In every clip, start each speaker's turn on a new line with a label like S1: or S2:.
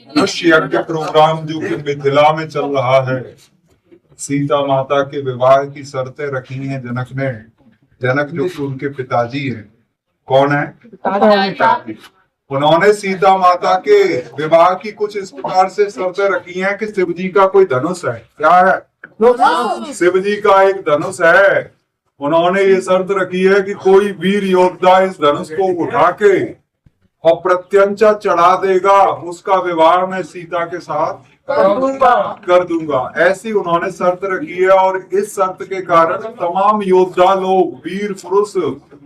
S1: धनुष यज्ञ प्रोग्राम जो कि मिथिला में चल रहा है, सीता माता के विवाह की शर्तें रखी हैं जनक ने। जनक जो कि उनके पिताजी हैं, कौन है? पिताजी। उन्होंने सीता माता के विवाह की कुछ इस प्रकार से शर्तें रखी हैं कि शिव जी का कोई धनुष है। क्या है? शिव जी का एक धनुष है। उन्होंने ये शर्त रखी है कि कोई वीर योद्धा इस धनुष को उठा के और प्रत्यंचा चढ़ा देगा, उसका विवाह मैं सीता के साथ कर दूंगा। ऐसी उन्होंने शर्त रखी है। और इस शर्त के कारण तमाम योद्धा लोग, वीर पुरुष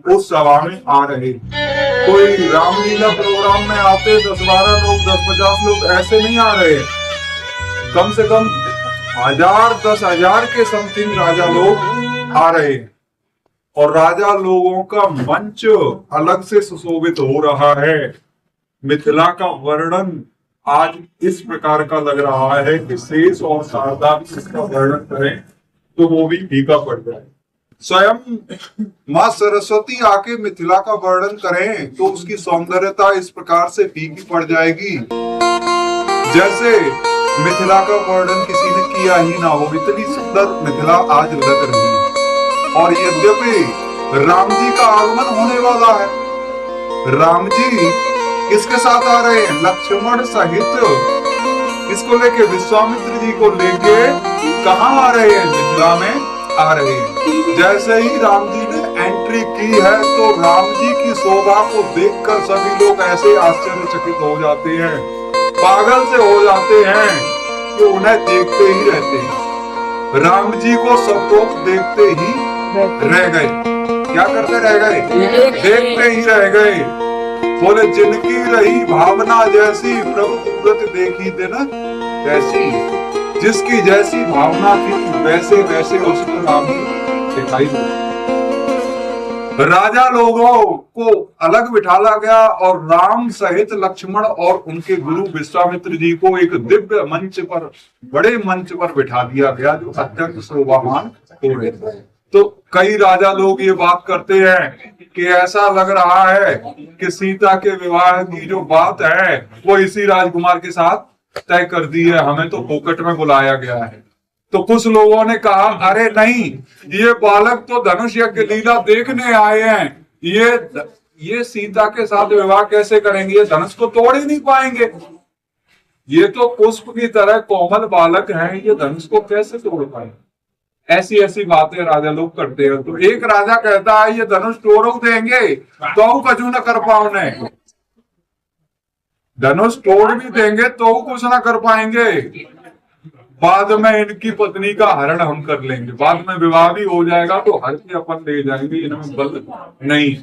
S1: उस सभा में आ रहे। कोई रामलीला प्रोग्राम में आते 10-12 लोग, 10-50 लोग ऐसे नहीं आ रहे। कम से कम 1000-10,000 के समथिंग राजा लोग आ रहे हैं। और राजा लोगों का मंच अलग से सुशोभित हो रहा है। मिथिला का वर्णन आज इस प्रकार का लग रहा है कि शेष और शारदा इसका वर्णन करें तो वो भी फीका पड़ जाए। स्वयं माँ सरस्वती आके मिथिला का वर्णन करें तो उसकी सौंदर्यता इस प्रकार से फीकी पड़ जाएगी जैसे मिथिला का वर्णन किसी ने किया ही ना हो। इतनी सुंदर मिथिला आज लग रही है। और यद्यपि राम जी का आगमन होने वाला है, राम जी किसके साथ आ रहे हैं? लक्ष्मण सहित। इसको लेके विश्वामित्र जी को लेके कहाँ आ रहे हैं? मिथिला में आ रहे हैं। जैसे ही राम जी ने एंट्री की है तो राम जी की शोभा को देखकर सभी लोग ऐसे आश्चर्यचकित हो जाते हैं, पागल से हो जाते हैं कि उन्हें देखते ही रहते हैं। राम जी को सब लोग देखते ही रह गए। क्या करते रह गए? देखते ही रह गए। बोले जिनकी रही भावना जैसी, प्रभु सूरत देखी दिन वैसी। जिसकी जैसी भावना थी वैसे वैसे उसको राम दिखाई दे। राजा लोगों को अलग बिठाला गया और राम सहित लक्ष्मण और उनके गुरु विश्वामित्र जी को एक दिव्य मंच पर, बड़े मंच पर बिठा दिया गया जो अत्यंत शोभामान हो रहे थे। तो कई राजा लोग ये बात करते हैं कि ऐसा लग रहा है कि सीता के विवाह की जो बात है वो इसी राजकुमार के साथ तय कर दी है, हमें तो फोकट में बुलाया गया है। तो कुछ लोगों ने कहा अरे नहीं, ये बालक तो धनुष यज्ञ लीला देखने आए हैं, ये सीता के साथ विवाह कैसे करेंगे? ये धनुष को तोड़ ही नहीं पाएंगे। ये तो पुष्प की तरह कोमल बालक हैं, ये धनुष को कैसे तोड़ पाएंगे? ऐसी ऐसी बातें राजा लोग करते हैं। तो एक राजा कहता है ये धनुष तोड़ देंगे तो कछु न कर पाओने, धनुष तोड़ भी देंगे तो कुछ ना कर पाएंगे। बाद में इनकी पत्नी का हरण हम कर लेंगे, बाद में विवाह भी हो जाएगा तो हर के अपन ले जाएंगे, इनमें बल नहीं।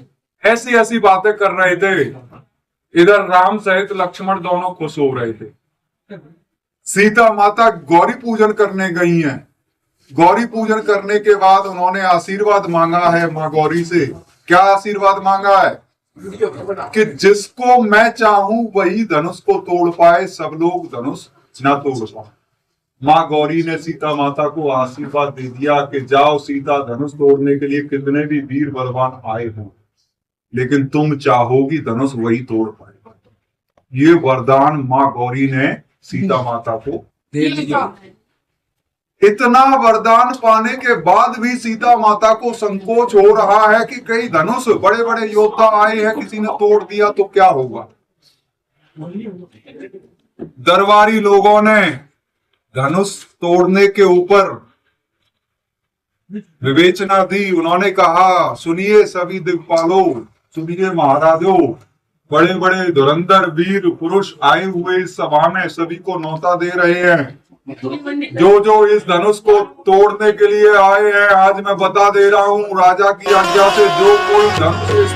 S1: ऐसी ऐसी बातें कर रहे थे। इधर राम सहित लक्ष्मण दोनों खुश हो रहे थे। सीता माता गौरी पूजन करने गई हैं। गौरी पूजन करने के बाद उन्होंने आशीर्वाद मांगा है माँ गौरी से। क्या आशीर्वाद मांगा है? कि जिसको मैं चाहूं वही धनुष को तोड़ पाए, सब लोग धनुष न तोड़ पाए। माँ गौरी ने सीता माता को आशीर्वाद दे दिया कि जाओ सीता, धनुष तोड़ने के लिए कितने भी वीर बलवान आए हों, लेकिन तुम चाहोगी धनुष वही तोड़ पाएगा। ये वरदान माँ गौरी ने सीता माता को दे दिया। इतना वरदान पाने के बाद भी सीता माता को संकोच हो रहा है कि कई धनुष, बड़े बड़े योद्धा आए हैं, किसी ने तोड़ दिया तो क्या होगा। दरबारी लोगों ने धनुष तोड़ने के ऊपर विवेचना दी। उन्होंने कहा सुनिए सभी दिक्पालों, सुनिए महाराजों, बड़े बड़े धुरंधर वीर पुरुष आए हुए इस सभा में सभी को न्योता दे रहे हैं। जो इस धनुष को तोड़ने के लिए आए हैं, आज मैं बता दे रहा हूँ राजा की आज्ञा से, जो कोई धनुष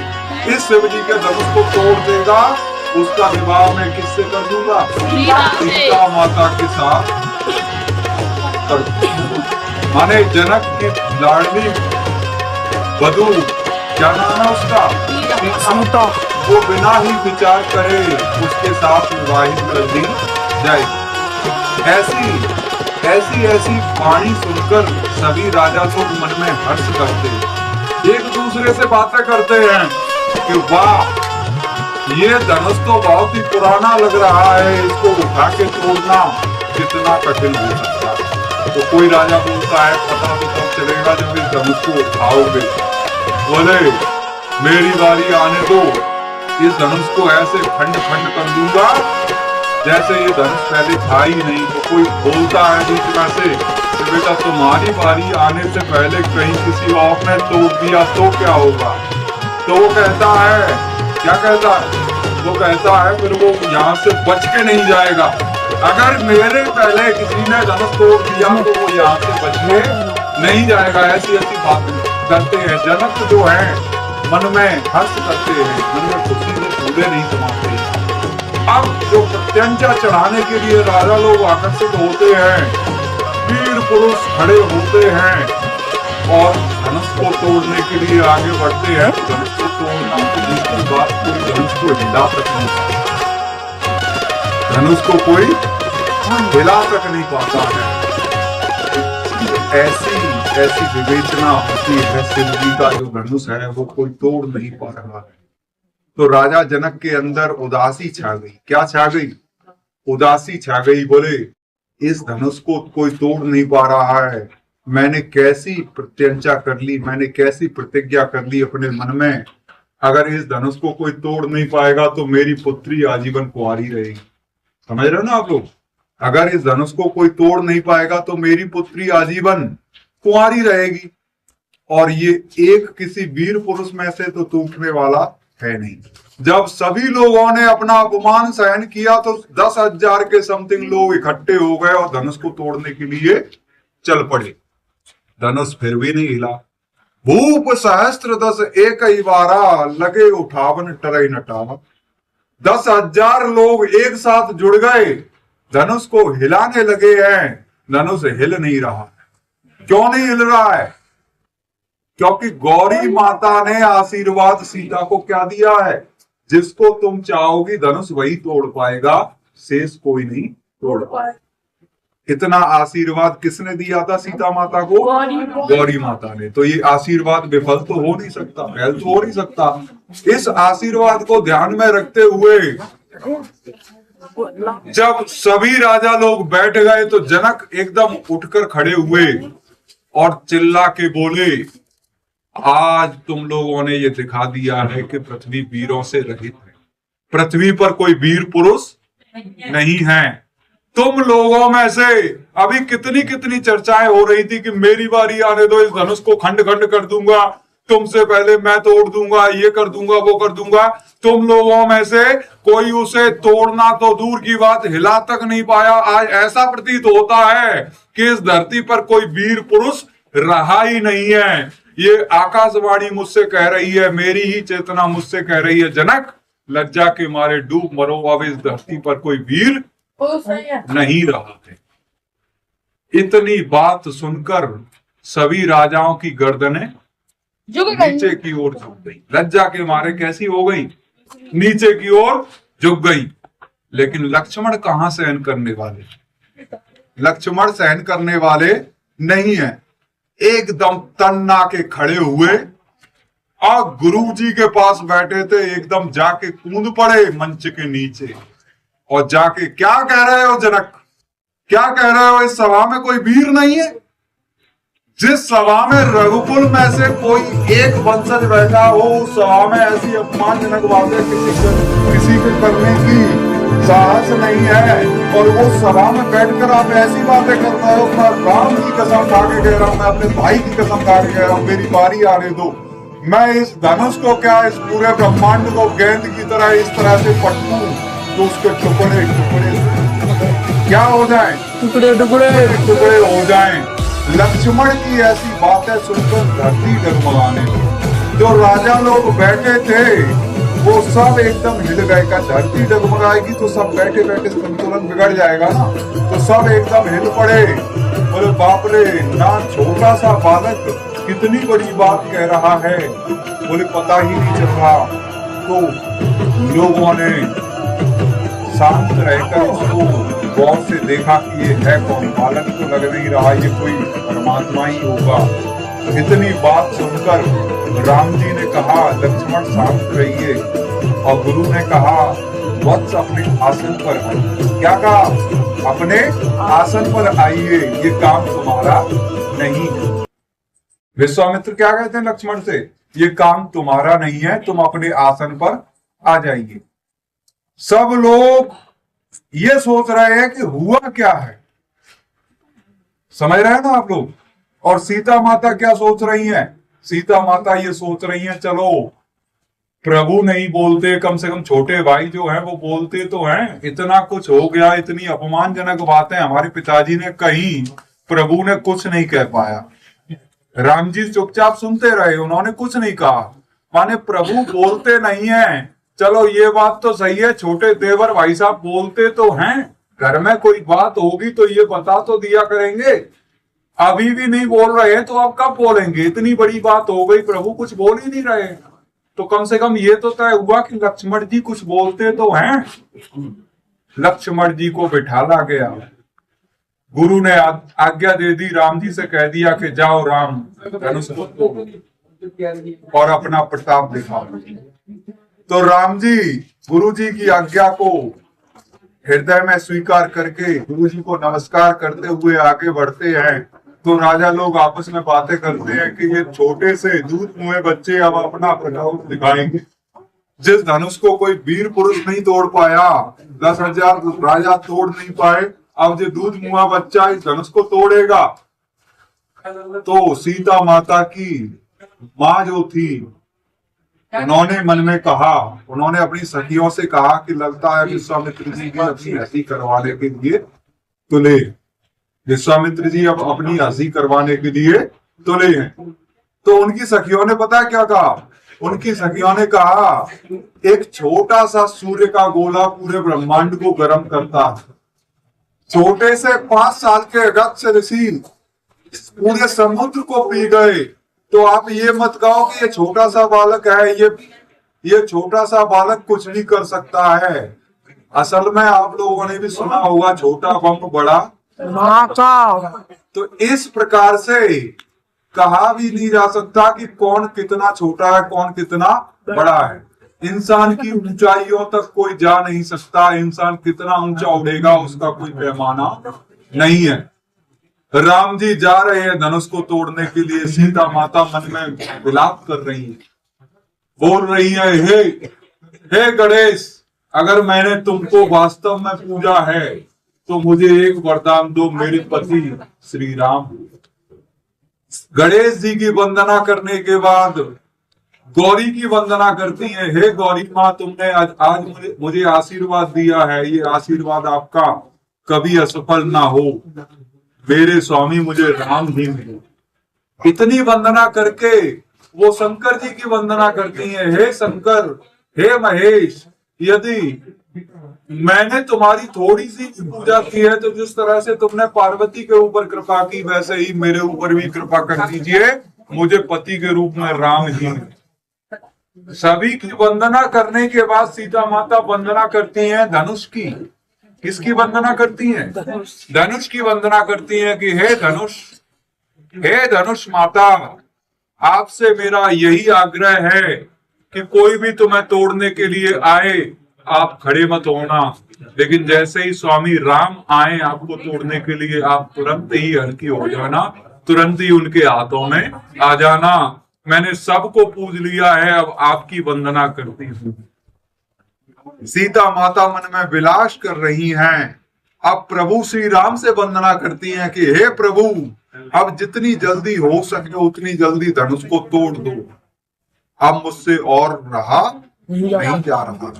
S1: इस शिव जी के धनुष को तोड़ देगा उसका विवाह मैं किससे कर दूंगा? सीता माता के साथ कर दूंगा। माने जनक की लाडली वधू, क्या नाम है उसका? सीता। वो बिना ही विचार करे उसके साथ विवाहित कर दी जाएगी। ऐसी वाणी सुनकर सभी राजा लोग मन में हर्ष करते, एक दूसरे से बातें करते हैं कि वाह, ये धनुष तो बहुत ही पुराना लग रहा है, इसको उठा के तोड़ना कितना कठिन हो सकता है। तो कोई राजा बोलता है पता तो तब चलेगा जब इस धनुष को उठाओगे। बोले मेरी बारी आने दो, इस धनुष को ऐसे खंड खंड कर दूंगा जैसे ये धनुष पहले था ही नहीं। तो कोई बोलता है बीच में से कि बेटा तुम्हारी बारी आने से पहले कहीं किसी और ने तोड़ दिया तो क्या होगा। तो वो कहता है, क्या कहता है, वो कहता है फिर वो यहाँ से बच के नहीं जाएगा। अगर मेरे पहले किसी ने धनुष तोड़ दिया तो वो यहाँ से बच के नहीं जाएगा। ऐसी ऐसी बात करते हैं। जनक जो है मन में हर्ष करते हैं, मन में खुशी से पूरे नहीं समाते। अब जो प्रत्यंचा चढ़ाने के लिए राजा लोग आकर्षित होते हैं, वीर पुरुष खड़े होते हैं और धनुष को तोड़ने के लिए आगे बढ़ते हैं। धनुष को तोड़ना की बात कोई धनुष को हिला तक नहीं पाता, धनुष को कोई हिला तक नहीं पाता है। ऐसी विवेचना होती है। शिव जी का जो धनुष है वो कोई तोड़ नहीं पा रहा है। तो राजा जनक के अंदर उदासी छा गई। क्या छा गई? उदासी छा गई। बोले इस धनुष को कोई तोड़ नहीं पा रहा है। मैंने कैसी प्रत्यंचा कर ली, मैंने कैसी प्रतिज्ञा कर ली अपने मन में, अगर इस धनुष को कोई तोड़ नहीं पाएगा तो मेरी पुत्री आजीवन कुंवारी रहेगी। समझ रहे हो ना आप लोग? अगर इस धनुष को कोई तोड़ नहीं पाएगा तो मेरी पुत्री आजीवन कुंवारी रहेगी। और ये एक किसी वीर पुरुष में से तो टूटने वाला है नहीं। जब सभी लोगों ने अपना अपमान सहन किया तो 10,000 के समथिंग लोग इकट्ठे हो गए और धनुष को तोड़ने के लिए चल पड़े। धनुष फिर भी नहीं हिला। भूप सहस्त्र 10 एक ही बारा, लगे उठावन टरे नटावा। 10,000 लोग एक साथ जुड़ गए, धनुष को हिलाने लगे हैं। धनुष हिल नहीं रहा। क्यों नहीं हिल रहा है? क्योंकि गौरी माता ने आशीर्वाद सीता को क्या दिया है? जिसको तुम चाहोगी धनुष वही तोड़ पाएगा, शेष कोई नहीं तोड़ पाए। इतना आशीर्वाद किसने दिया था सीता माता को? गौरी माता ने। तो ये आशीर्वाद विफल तो हो नहीं सकता, फैल तो हो नहीं सकता। इस आशीर्वाद को ध्यान में रखते हुए जब सभी राजा लोग बैठ गए तो जनक एकदम उठकर खड़े हुए और चिल्ला के बोले, आज तुम लोगों ने ये दिखा दिया है कि पृथ्वी वीरों से रहित है। पृथ्वी पर कोई वीर पुरुष नहीं है। तुम लोगों में से अभी कितनी कितनी चर्चाएं हो रही थी कि मेरी बारी आने दो, इस धनुष को खंड खंड कर दूंगा, तुमसे पहले मैं तोड़ दूंगा, ये कर दूंगा, वो कर दूंगा। तुम लोगों में से कोई उसे तोड़ना तो दूर की बात, हिला तक नहीं पाया। आज ऐसा प्रतीत होता है कि इस धरती पर कोई वीर पुरुष रहा ही नहीं है। ये आकाशवाणी मुझसे कह रही है, मेरी ही चेतना मुझसे कह रही है, जनक लज्जा के मारे डूब मरो, अब इस धरती पर कोई वीर नहीं रहा है। इतनी बात सुनकर सभी राजाओं की गर्दनें नीचे की ओर झुक गई। लज्जा के मारे कैसी हो गई? नीचे की ओर झुक गई। लेकिन लक्ष्मण कहां सहन करने वाले? लक्ष्मण सहन करने वाले नहीं है। एकदम तन्ना के खड़े हुए और गुरुजी के पास बैठे थे, एकदम जाके कूद पड़े मंच के नीचे और जाके, क्या कह रहे हो जनक, क्या कह रहे हो? इस सभा में कोई वीर नहीं है? जिस सभा में रघुकुल में से कोई एक वंशज बैठा हो, उस सभा में ऐसी अपमानजनक बातें किसी के करने की साहस नहीं है। और वो सभा में बैठकर आप ऐसी बातें कर रहे हो। मैं राम की कसम खा के कह रहा हूं, मैं अपने भाई की कसम खा के कह रहा हूं, मेरी बारी आने दो। मैं इस धनुष को क्या, इस पूरे ब्रह्मांड को गेंद की तरह इस तरह से पटकूं तो उसके टुकड़े टुकड़े क्या हो जाए? टुकड़े टुकड़े टुकड़े हो जाएं। लक्ष्मण की ऐसी बातें सुनकर धरती डगमगाने लगी। जो राजा लोग बैठे थे वो सब एकदम हिल गए। का धरती डगमगाएगी तो सब बैठे बैठे संतुलन बिगड़ जाएगा ना। तो सब एकदम हिल पड़े। बोले बाप रे, ना छोटा सा बालक कितनी बड़ी बात कह रहा है, बोले पता ही नहीं चल रहा। तो लोगों ने शांत रहकर उसको गौर से देखा कि ये है कौन। बालक तो लग नहीं रहा, ये कोई परमात्मा ही होगा। इतनी बात सुनकर राम जी ने कहा, लक्ष्मण शांत रहिए, और गुरु ने कहा वत्स अपने आसन पर आइए। क्या कहा? अपने आसन पर आइए, ये काम तुम्हारा नहीं है। विश्वामित्र क्या कहते हैं लक्ष्मण से? ये काम तुम्हारा नहीं है, तुम अपने आसन पर आ जाइए। सब लोग ये सोच रहे हैं कि हुआ क्या है, समझ रहे हैं ना आप लोग। और सीता माता क्या सोच रही हैं? सीता माता ये सोच रही हैं चलो प्रभु नहीं बोलते, कम से कम छोटे भाई जो हैं वो बोलते तो हैं। इतना कुछ हो गया, इतनी अपमानजनक बातें हमारे पिताजी ने कही, प्रभु ने कुछ नहीं कह पाया। राम जी चुपचाप सुनते रहे, उन्होंने कुछ नहीं कहा। माने प्रभु बोलते नहीं है। चलो ये बात तो सही है, छोटे देवर भाई साहब बोलते तो हैं, घर में कोई बात होगी तो ये बता तो दिया करेंगे। अभी भी नहीं बोल रहे हैं तो अब कब बोलेंगे? इतनी बड़ी बात हो गई, प्रभु कुछ बोल ही नहीं रहे, तो कम से कम ये तो तय हुआ कि लक्ष्मण जी कुछ बोलते तो हैं। लक्ष्मण जी को बिठाला गया, गुरु ने आज्ञा दे दी, राम जी से कह दिया कि जाओ राम धनुष और अपना प्रताप दिखाओ। तो राम जी गुरु जी की आज्ञा को हृदय में स्वीकार करके गुरु जी को नमस्कार करते हुए आगे बढ़ते हैं। तो राजा लोग आपस में बातें करते हैं कि ये छोटे से दूध मुँहे बच्चे अब अपना प्रताप दिखाएंगे। जिस धनुष को कोई वीर पुरुष नहीं तोड़ पाया, 10,000 राजा तोड़ नहीं पाए, अब जो दूध मुँहा बच्चा इस धनुष को तोड़ेगा। तो सीता माता की माँ जो थी, उन्होंने मन में कहा, उन्होंने अपनी सखियों से कहा कि लगता है विश्वामित्र जी भी अपनी हंसी करवाने के लिए तुले। विश्वामित्र जी अब अपनी हंसी करवाने के लिए तुले हैं। तो उनकी सखियों ने पता क्या कहा? उनकी सखियों ने कहा एक छोटा सा सूर्य का गोला पूरे ब्रह्मांड को गर्म करता है। छोटे से 5 साल के अगस्त ऋषि पूरे समुद्र को पी गए, तो आप ये मत कहो कि ये छोटा सा बालक है, ये छोटा सा बालक कुछ नहीं कर सकता है। असल में आप लोगों ने भी सुना होगा छोटा बम बड़ा धमाका। तो इस प्रकार से कहा भी नहीं जा सकता कि कौन कितना छोटा है, कौन कितना बड़ा है। इंसान की ऊंचाइयों तक कोई जा नहीं सकता, इंसान कितना ऊंचा उड़ेगा उसका कोई पैमाना नहीं है। राम जी जा रहे हैं धनुष को तोड़ने के लिए, सीता माता मन में विलाप कर रही है, बोल रही है हे गणेश, अगर मैंने तुमको वास्तव में पूजा है तो मुझे एक वरदान दो, मेरे पति श्री राम। गणेश जी की वंदना करने के बाद गौरी की वंदना करती है, हे गौरी माँ, तुमने आज मुझे आशीर्वाद दिया है, ये आशीर्वाद आपका कभी असफल ना हो, मेरे स्वामी मुझे राम ही मिले। इतनी वंदना करके वो शंकर जी की वंदना करती है, हे शंकर, हे महेश, यदि मैंने तुम्हारी थोड़ी सी पूजा की है तो जिस तरह से तुमने पार्वती के ऊपर कृपा की वैसे ही मेरे ऊपर भी कृपा कर दीजिए, मुझे पति के रूप में राम ही मिले। सभी की वंदना करने के बाद सीता माता वंदना करती हैं धनुष की। किसकी वंदना करती हैं? धनुष की वंदना करती हैं कि हे धनुष माता, आपसे मेरा यही आग्रह है कि कोई भी तुम्हें तोड़ने के लिए आए आप खड़े मत होना, लेकिन जैसे ही स्वामी राम आए आपको तोड़ने के लिए आप तुरंत ही हल्की हो जाना, तुरंत ही उनके हाथों में आ जाना। मैंने सबको पूज लिया है, अब आपकी वंदना करती हूँ। सीता माता मन में विलास कर रही हैं। अब प्रभु श्री राम से वंदना करती हैं कि हे प्रभु, अब जितनी जल्दी हो सके उतनी जल्दी धनुष को तोड़ दो, अब मुझसे और रहा नहीं जा रहा।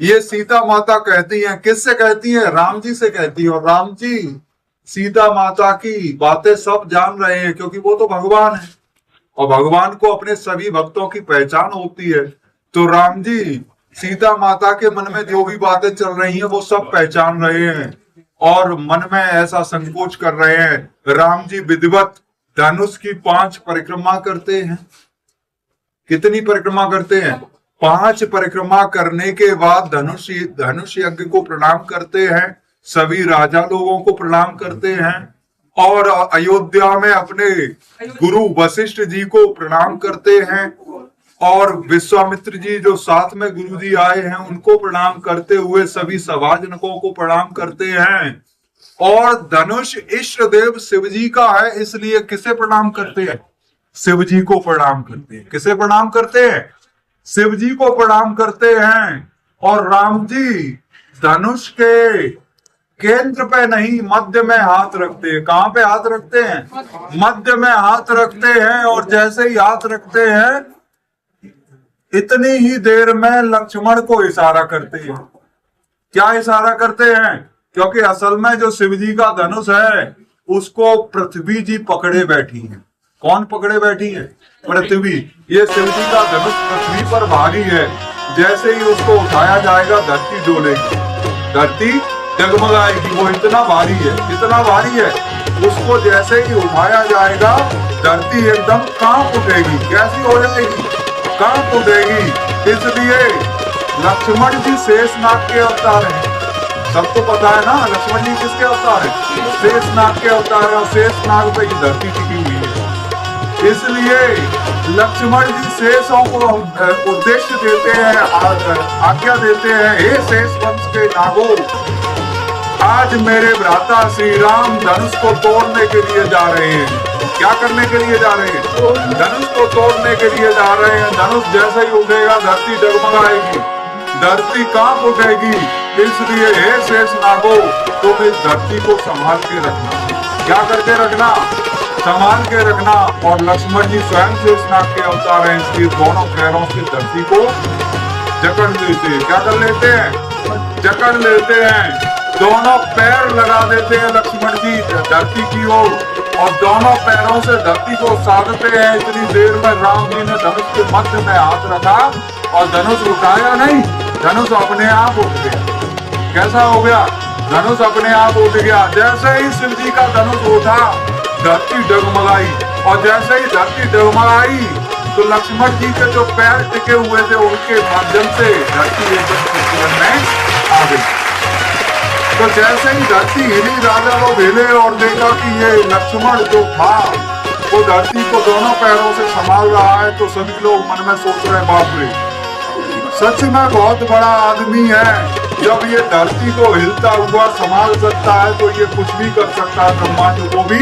S1: ये सीता माता कहती हैं, किससे कहती हैं? राम जी से कहती है। और राम जी सीता माता की बातें सब जान रहे हैं, क्योंकि वो तो भगवान है और भगवान को अपने सभी भक्तों की पहचान होती है। तो राम जी सीता माता के मन में जो भी बातें चल रही हैं वो सब पहचान रहे हैं और मन में ऐसा संकोच कर रहे हैं। राम जी विधिवत धनुष की 5 परिक्रमा करते हैं। कितनी परिक्रमा करते हैं? 5 परिक्रमा करने के बाद धनुष यज्ञ को प्रणाम करते हैं, सभी राजा लोगों को प्रणाम करते हैं और अयोध्या में अपने गुरु वशिष्ठ जी को प्रणाम करते हैं और विश्वामित्र जी जो साथ में गुरु जी आए हैं उनको प्रणाम करते हुए सभी सभाजनकों को प्रणाम करते हैं। और धनुष इष्ट देव शिव जी का है, इसलिए किसे प्रणाम करते हैं? शिव जी को प्रणाम करते हैं। किसे प्रणाम करते हैं? शिव जी को प्रणाम करते हैं। और राम जी धनुष के केंद्र पे नहीं, मध्य में हाथ रखते हैं। कहां पे हाथ रखते हैं? मध्य में हाथ रखते हैं। और जैसे ही हाथ रखते हैं इतनी ही देर में लक्ष्मण को इशारा करते हैं। क्या इशारा करते हैं? क्योंकि असल में जो शिव जी का धनुष है उसको पृथ्वी जी पकड़े बैठी है। कौन पकड़े बैठी है? पृथ्वी। ये शिव जी का धनुष पृथ्वी पर भारी है। जैसे ही उसको उठाया जाएगा धरती डोलेगी, धरती जगमगाएगी। वो इतना भारी है, इतना भारी है। उसको जैसे ही उठाया जाएगा धरती एकदम कांप उठेगी। कैसी हो जाएगी? कांप उठेगी। इसलिए लक्ष्मण जी शेषनाग के अवतार हैं। सबको पता है ना लक्ष्मण जी किसके अवतार है? शेषनाग के अवतार है। शेषनाग पे ही धरती टिकी हुई है। इसलिए लक्ष्मण जी शेषों को उद्देश्य देते हैं, आज्ञा देते हैं, हे शेष वंश के नागो, आज मेरे भ्राता श्री राम धनुष को तोड़ने के लिए जा रहे हैं। क्या करने के लिए जा रहे हैं? धनुष को तोड़ने के लिए जा रहे हैं। धनुष जैसे ही उठेगा धरती डगमगाएगी, धरती कांप उठेगी। इसलिए हे शेष नागो, तुम इस धरती को संभाल के रखना। क्या करके रखना? संभाल के रखना। और लक्ष्मण जी स्वयं शेषनाग के अवतार हैं, इसलिए दोनों पैरों से धरती को जकड़ लेते हैं। क्या कर लेते हैं? जकड़ लेते हैं। दोनों पैर लगा देते हैं लक्ष्मण जी धरती की ओर और दोनों पैरों से धरती को साधते हैं। इतनी देर में राम जी ने धनुष के मध्य में हाथ रखा और धनुष उठाया नहीं, धनुष अपने आप उठ गया। कैसा हो गया? धनुष अपने आप उठ गया। जैसे ही शिव जी का धनुष उठा धरती डगमगाई। और जैसे ही धरती डगमगाई तो लक्ष्मण जी के जो पैर टिके हुए थे उनके माध्यम से धरती एकदम संतुलन में आ गई। तो जैसे ही धरती हिली, राजा लोग हिले और देखा कि ये लक्ष्मण जो था वो धरती को दोनों पैरों से संभाल रहा है। तो सभी लोग मन में सोच रहे, बाप रे, सच में बहुत बड़ा आदमी है। जब ये धरती को हिलता हुआ संभाल सकता है तो ये कुछ भी कर सकता है, ब्रह्मांड को भी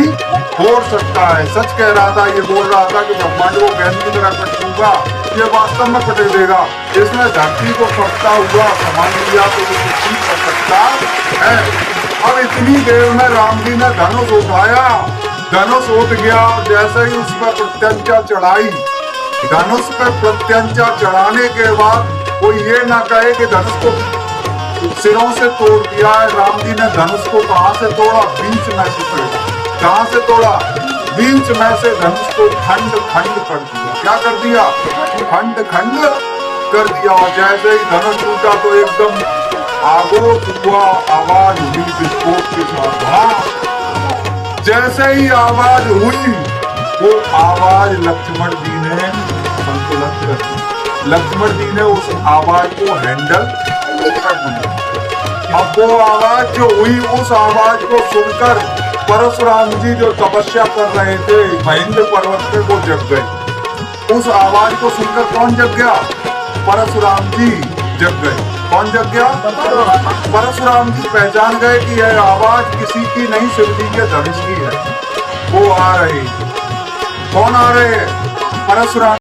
S1: फोड़ सकता है। सच कह रहा था, ये बोल रहा था कि ब्रह्मांड को गेंद की तरह पट दूंगा, ये वास्तव में पटक देगा। इसने धरती को फटता हुआ संभाल लिया तो ये कुछ भी कर सकता है। अब इतनी देर में राम जी ने धनुष उठाया, धनुष उठ गया। जैसे ही उस पर प्रत्यंचा चढ़ाई, धनुष पर प्रत्यंचा चढ़ाने के बाद कोई ये ना कहे कि धनुष को सिरों से तोड़ दिया है। राम जी ने धनुष को कहां से तोड़ा? बीच में से तोड़ा। कहां से तोड़ा? बीच में से धनुष को खंड खंड कर दिया। क्या कर दिया? खंड खंड कर दिया। और जैसे ही धनुष टूटा तो एकदम आगोश हुआ, आवाज हुई विस्फोट के साथ। जैसे ही आवाज हुई वो आवाज लक्ष्मण जी ने संतुलन कर दी। लक्ष्मण जी ने उस आवाज को हैंडल। अब वो आवाज जो हुई, उस आवाज को सुनकर परशुराम जी जो तपस्या कर रहे थे महेंद्र पर्वत पे, वो जग गए। उस आवाज को सुनकर कौन जग गया? परशुराम जी जग गए। कौन जग गया? परशुराम जी पहचान गए कि यह आवाज किसी की नहीं, शिव जी के धनुष की है। वो आ रहे। कौन आ रहे हैं? परशुराम।